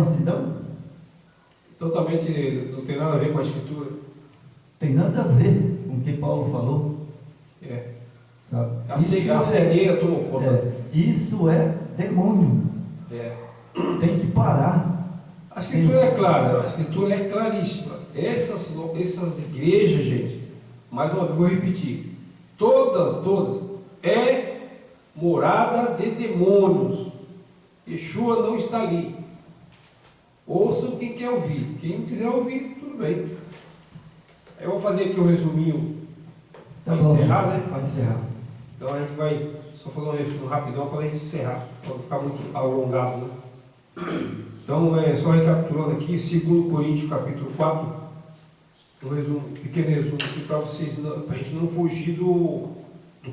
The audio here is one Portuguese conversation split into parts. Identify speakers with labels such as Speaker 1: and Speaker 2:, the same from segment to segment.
Speaker 1: mansidão?
Speaker 2: Totalmente não tem nada a ver com a Escritura.
Speaker 1: Tem nada a ver com o que Paulo falou.
Speaker 2: É.
Speaker 1: Sabe?
Speaker 2: A cegueira tomou conta.
Speaker 1: Isso é demônio.
Speaker 2: É.
Speaker 1: Tem que parar.
Speaker 2: A Escritura é clara, a Escritura é claríssima. Essas igrejas, gente, mais uma vez vou repetir, todas, é morada de demônios. Yeshua não está ali. Ouçam quem quer ouvir. Quem não quiser ouvir, tudo bem. Eu vou fazer aqui um resuminho para encerrar, né?
Speaker 1: Pode encerrar.
Speaker 2: Então a gente vai só fazer um resumo rapidão para a gente encerrar, para não ficar muito alongado, né? Então, só recapitulando aqui, 2 Coríntios capítulo 4, um resumo, pequeno resumo aqui para vocês, para a gente não fugir do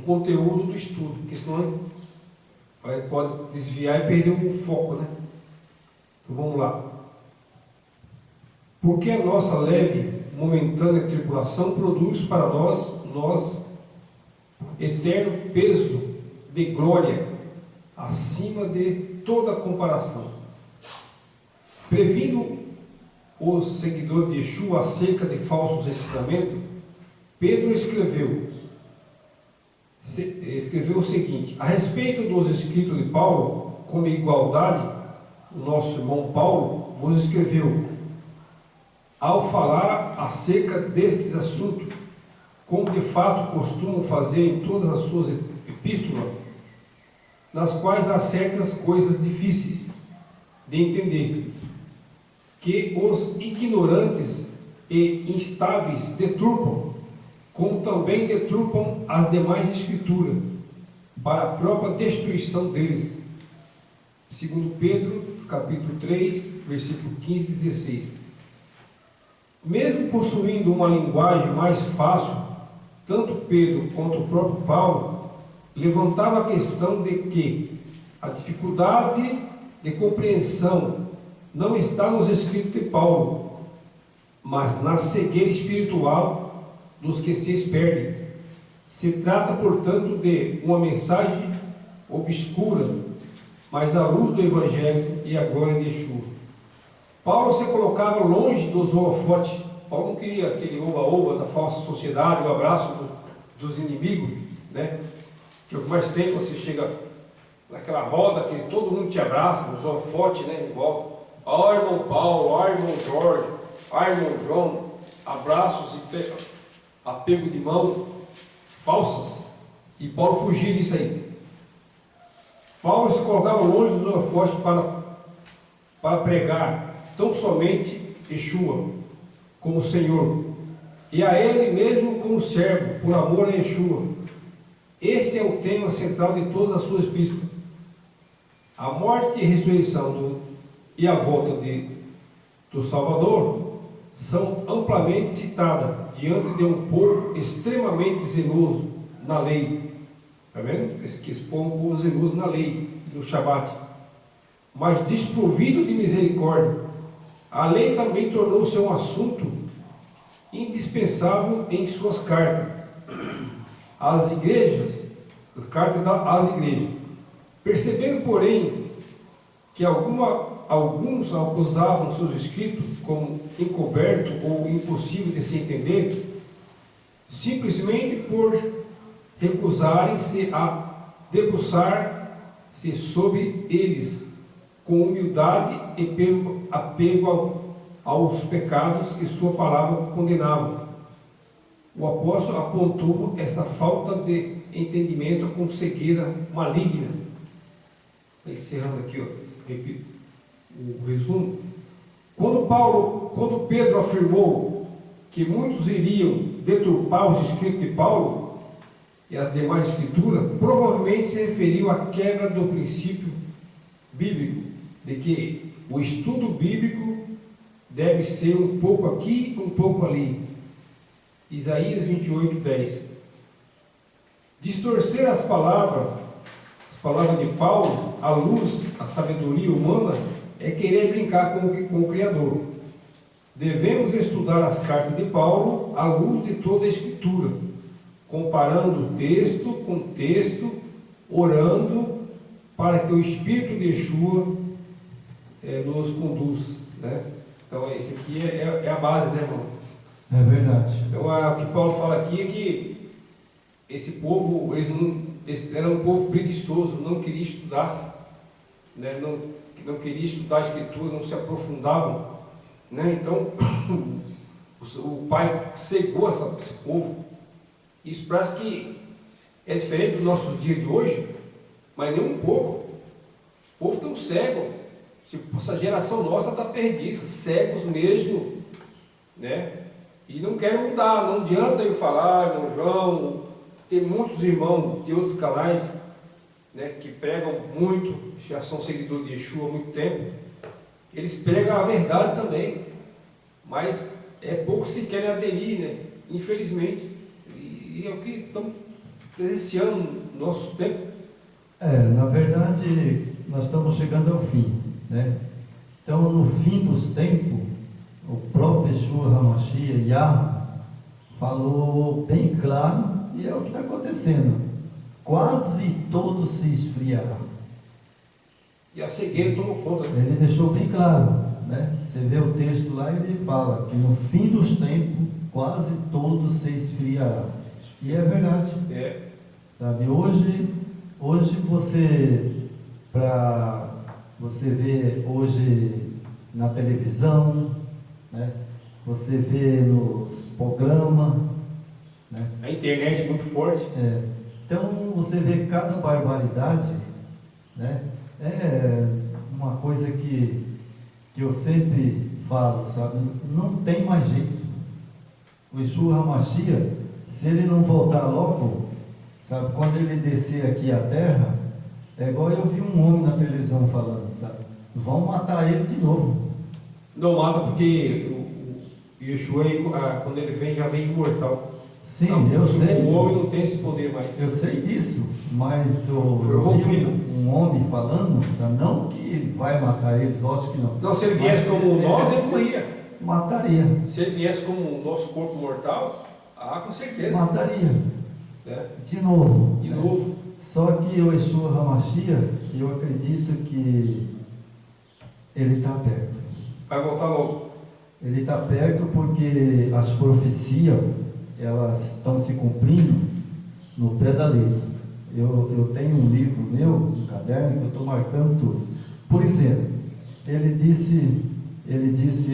Speaker 2: conteúdo do estudo, porque senão a gente pode desviar e perder o foco, né? Então vamos lá. Porque a nossa leve, momentânea tribulação produz para nós eterno peso de glória acima de toda comparação. Previndo os seguidores de Yeshua acerca de falsos ensinamentos, Pedro escreveu o seguinte: a respeito dos escritos de Paulo, como igualdade, o nosso irmão Paulo vos escreveu, ao falar acerca destes assuntos, como de fato costumam fazer em todas as suas epístolas, nas quais há certas coisas difíceis de entender, que os ignorantes e instáveis deturpam, como também deturpam as demais escrituras, para a própria destruição deles. Segundo Pedro, capítulo 3, versículo 15 e 16. Mesmo possuindo uma linguagem mais fácil, tanto Pedro quanto o próprio Paulo levantava a questão de que a dificuldade de compreensão não está nos escritos de Paulo, mas na cegueira espiritual dos que se perdem. Se trata, portanto, de uma mensagem obscura, mas à luz do Evangelho e a glória de Yeshua. Paulo se colocava longe dos holofotes. Paulo não queria aquele oba-oba da falsa sociedade, o abraço dos inimigos, né? Que o que mais tem quando você chega naquela roda que todo mundo te abraça, nos holofotes, né, em volta. Ó irmão Paulo, ó irmão Jorge, ó irmão João, abraços e apego de mão falsas. E Paulo fugia disso aí. Paulo se colocava longe dos holofotes para pregar tão somente Yeshua como Senhor, e a Ele mesmo como servo, por amor a Yeshua. Este é o tema central de todas as suas epístolas. A morte e a ressurreição e a volta do Salvador são amplamente citadas diante de um povo extremamente zeloso na lei. Está vendo? Esse povo zeloso na lei do Shabat, mas desprovido de misericórdia. A lei também tornou-se um assunto indispensável em suas cartas às igrejas, percebendo, porém, que alguns acusavam seus escritos como encoberto ou impossível de se entender, simplesmente por recusarem-se a debruçar-se sobre eles com humildade e pelo apego aos pecados que sua palavra condenava. O apóstolo apontou esta falta de entendimento como cegueira maligna. Encerrando aqui, repito, o resumo. Quando Pedro afirmou que muitos iriam deturpar os escritos de Paulo e as demais escrituras, provavelmente se referiu à quebra do princípio bíblico de que o estudo bíblico deve ser um pouco aqui, um pouco ali. Isaías 28, 10. Distorcer as palavras de Paulo à luz, à sabedoria humana, é querer brincar com o Criador. Devemos estudar as cartas de Paulo à luz de toda a Escritura, comparando texto com texto, orando para que o Espírito de Yeshua nos conduz, né? Então, esse aqui é a base, né, irmão?
Speaker 1: É verdade.
Speaker 2: Então, o que Paulo fala aqui é que esse povo, eles era um povo preguiçoso, não queria estudar, né? Não queria estudar a Escritura, não se aprofundavam, né? Então, o Pai cegou esse povo. Isso parece que é diferente do nosso dia de hoje, mas nem um pouco. O povo tão cego. Essa geração nossa está perdida, cegos mesmo, né? E não querem mudar. Não adianta eu falar, irmão João. Tem muitos irmãos de outros canais, né, que pregam muito, já são seguidores de Yeshua há muito tempo. Eles pregam a verdade também, mas poucos que querem aderir, né? Infelizmente. E é o que estamos presenciando no nosso tempo.
Speaker 1: Na verdade, nós estamos chegando ao fim, né? Então, no fim dos tempos, o próprio Yeshua HaMashiach, Yah, falou bem claro, e é o que está acontecendo. Quase todo se esfriará.
Speaker 2: E a cegueira tomou conta.
Speaker 1: Ele deixou bem claro, né? Você vê o texto lá e ele fala que no fim dos tempos, quase todo se esfriará. E é verdade. Sabe, hoje você vê hoje na televisão, né? Você vê nos programas, né?
Speaker 2: A internet é muito forte.
Speaker 1: Então você vê cada barbaridade, né? É uma coisa que eu sempre falo, sabe? Não tem mais jeito. O Yeshua HaMashiach, se ele não voltar logo, sabe? Quando ele descer aqui à terra, é igual eu vi um homem na televisão falando, sabe? Vão matar ele de novo.
Speaker 2: Não mata porque o Yeshua, quando ele vem, já vem imortal.
Speaker 1: Sim,
Speaker 2: não,
Speaker 1: eu sei.
Speaker 2: O homem não tem esse poder mais.
Speaker 1: Eu sei disso, mas eu
Speaker 2: vi
Speaker 1: um homem falando, não que vai matar ele, lógico que não.
Speaker 2: Não, se ele viesse como nós, ele morria.
Speaker 1: Mataria.
Speaker 2: Se ele viesse como o nosso corpo mortal, com certeza.
Speaker 1: Mataria. De
Speaker 2: novo.
Speaker 1: Só que o Yeshua HaMashiach, eu acredito que ele está perto.
Speaker 2: Vai voltar logo.
Speaker 1: Ele está perto porque as profecias, elas estão se cumprindo no pé da lei. Eu tenho um livro meu, um caderno, que eu estou marcando tudo. Por exemplo, ele disse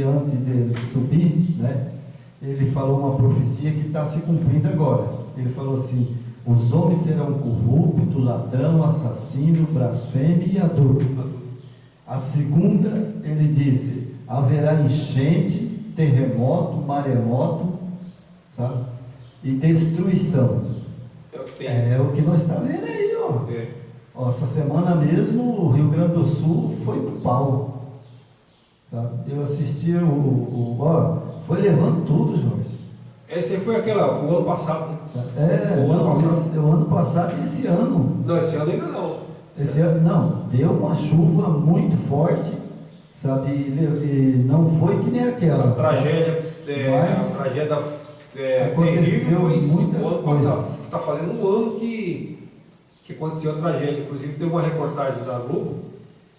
Speaker 1: antes de subir, né? Ele falou uma profecia que está se cumprindo agora. Ele falou assim: os homens serão corruptos, ladrão, assassino, blasfemo e adúltero. A segunda, ele disse: haverá enchente, terremoto, maremoto, sabe? E destruição. É o que nós estamos vendo aí, ó. Essa semana mesmo o Rio Grande do Sul foi pro pau, sabe? Eu assisti foi levando tudo, Jorge.
Speaker 2: Esse foi o ano passado, né?
Speaker 1: O ano passado e esse ano.
Speaker 2: Não, esse ano ainda não.
Speaker 1: Esse ano não, deu uma chuva muito forte, sabe? E não foi que nem aquela.
Speaker 2: A tragédia, terrível foi o ano passado. Está fazendo um ano que aconteceu a tragédia. Inclusive, tem uma reportagem da Globo.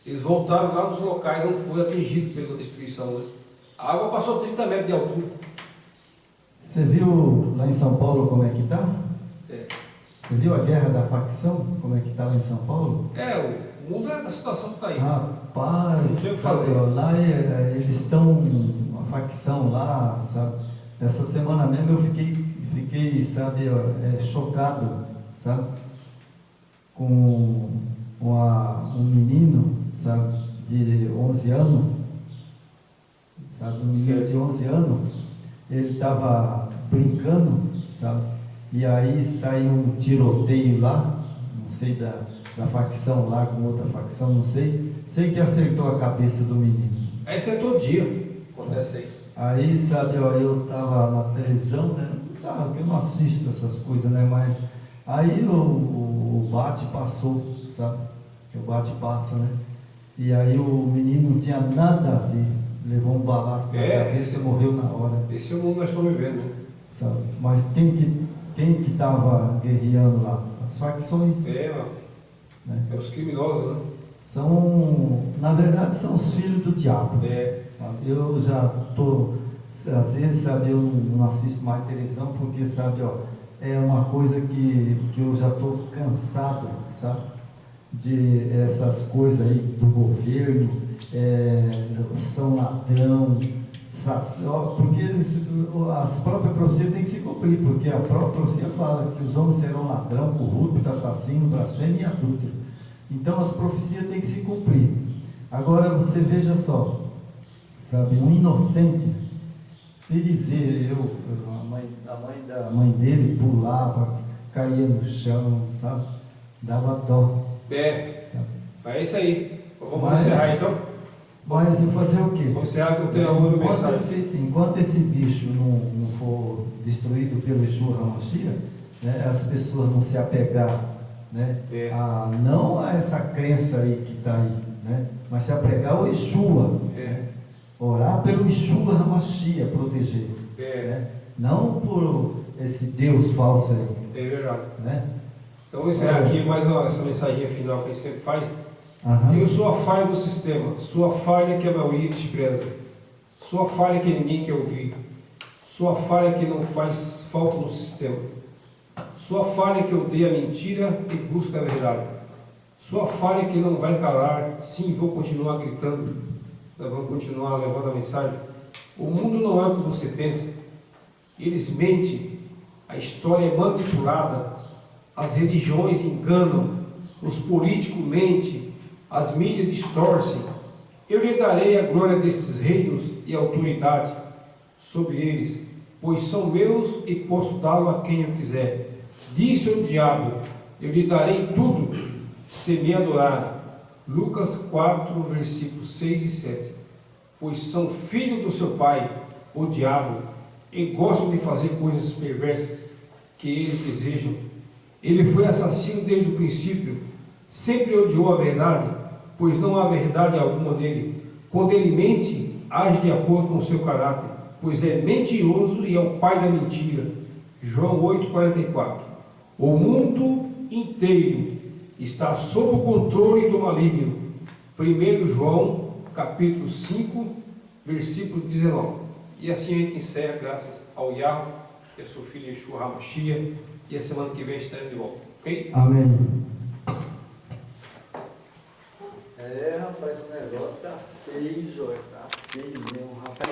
Speaker 2: Eles voltaram lá nos locais onde foi atingido pela destruição, né? A água passou 30 metros de altura.
Speaker 1: Você viu lá em São Paulo como é que está? Você viu a guerra da facção? Como é que está lá em São Paulo?
Speaker 2: O mundo é da situação que está aí.
Speaker 1: Rapaz,
Speaker 2: não sei o que fazer.
Speaker 1: Lá eles estão, uma facção lá, sabe? Essa semana mesmo eu fiquei sabe, chocado, sabe? Com um menino, sabe? De 11 anos, sabe? Um menino de 11 anos, ele estava brincando, sabe? E aí saiu um tiroteio lá, não sei da facção lá com outra facção, não sei. Sei que acertou a cabeça do menino.
Speaker 2: Esse é todo dia, acontece aí.
Speaker 1: Aí, sabe, eu estava na televisão, né? Porque eu não assisto essas coisas, né? Mas aí o bate passou, sabe? O bate passa, né? E aí o menino não tinha nada a ver. Levou um balaço na cabeça e morreu na hora.
Speaker 2: Esse é o mundo que nós estamos vivendo, né?
Speaker 1: Sabe? Mas quem que estava guerreando lá? As facções.
Speaker 2: Né? É os criminosos, né?
Speaker 1: na verdade, são os filhos do diabo. Sabe? Eu já estou, às vezes, sabe, eu não assisto mais televisão porque, sabe, ó, é uma coisa que eu já estou cansado, sabe, de essas coisas aí do governo, são ladrão, porque as próprias profecias têm que se cumprir, porque a própria profecia fala que os homens serão ladrão, corrupto, assassino, blasfemo e adúltero. Então as profecias têm que se cumprir. Agora você veja só, sabe, um inocente, se ele vê a mãe dele pulava, caía no chão, sabe, dava dó.
Speaker 2: Sabe? É isso aí. Vamos encerrar então?
Speaker 1: Mas e fazer o quê?
Speaker 2: Vamos encerrar que eu tenho uma outra mensagem.
Speaker 1: Enquanto esse bicho não for destruído pelo Yeshua HaMashiach, né, as pessoas não se apegar, né, não a essa crença aí que está aí, né, mas se apegar ao Yeshua, né, orar pelo Yeshua HaMashiach, proteger, né, não por esse Deus falso aí.
Speaker 2: É verdade.
Speaker 1: Né?
Speaker 2: Então vou encerrar aqui mais essa mensagem final que a gente sempre faz. Eu sou a falha do sistema, sou a falha que a maioria despreza, sou a falha que ninguém quer ouvir, sou a falha que não faz falta no sistema, sou a falha que odeia a mentira e busca a verdade, sou a falha que não vai calar, sim, vou continuar gritando, vamos continuar levando a mensagem. O mundo não é o que você pensa, eles mentem, a história é manipulada, as religiões enganam, os políticos mentem, as mídias distorcem. Eu lhe darei a glória destes reinos e a autoridade sobre eles, pois são meus e posso dá-lo a quem eu quiser. Disse o diabo: eu lhe darei tudo, se me adorarem. Lucas 4, versículos 6 e 7. Pois são filhos do seu pai, o diabo, e gostam de fazer coisas perversas que eles desejam. Ele foi assassino desde o princípio, sempre odiou a verdade, pois não há verdade alguma nele. Quando ele mente, age de acordo com o seu caráter, pois é mentiroso e é o pai da mentira. João 8,44. O mundo inteiro está sob o controle do maligno. 1 João, capítulo 5, versículo 19. E assim a gente encerra, graças ao Yahweh, que é seu filho Yeshua HaMashiach, e a semana que vem estaremos de volta, ok?
Speaker 1: Amém. Rapaz, o negócio tá feio, Jorge, tá feio mesmo, rapaz.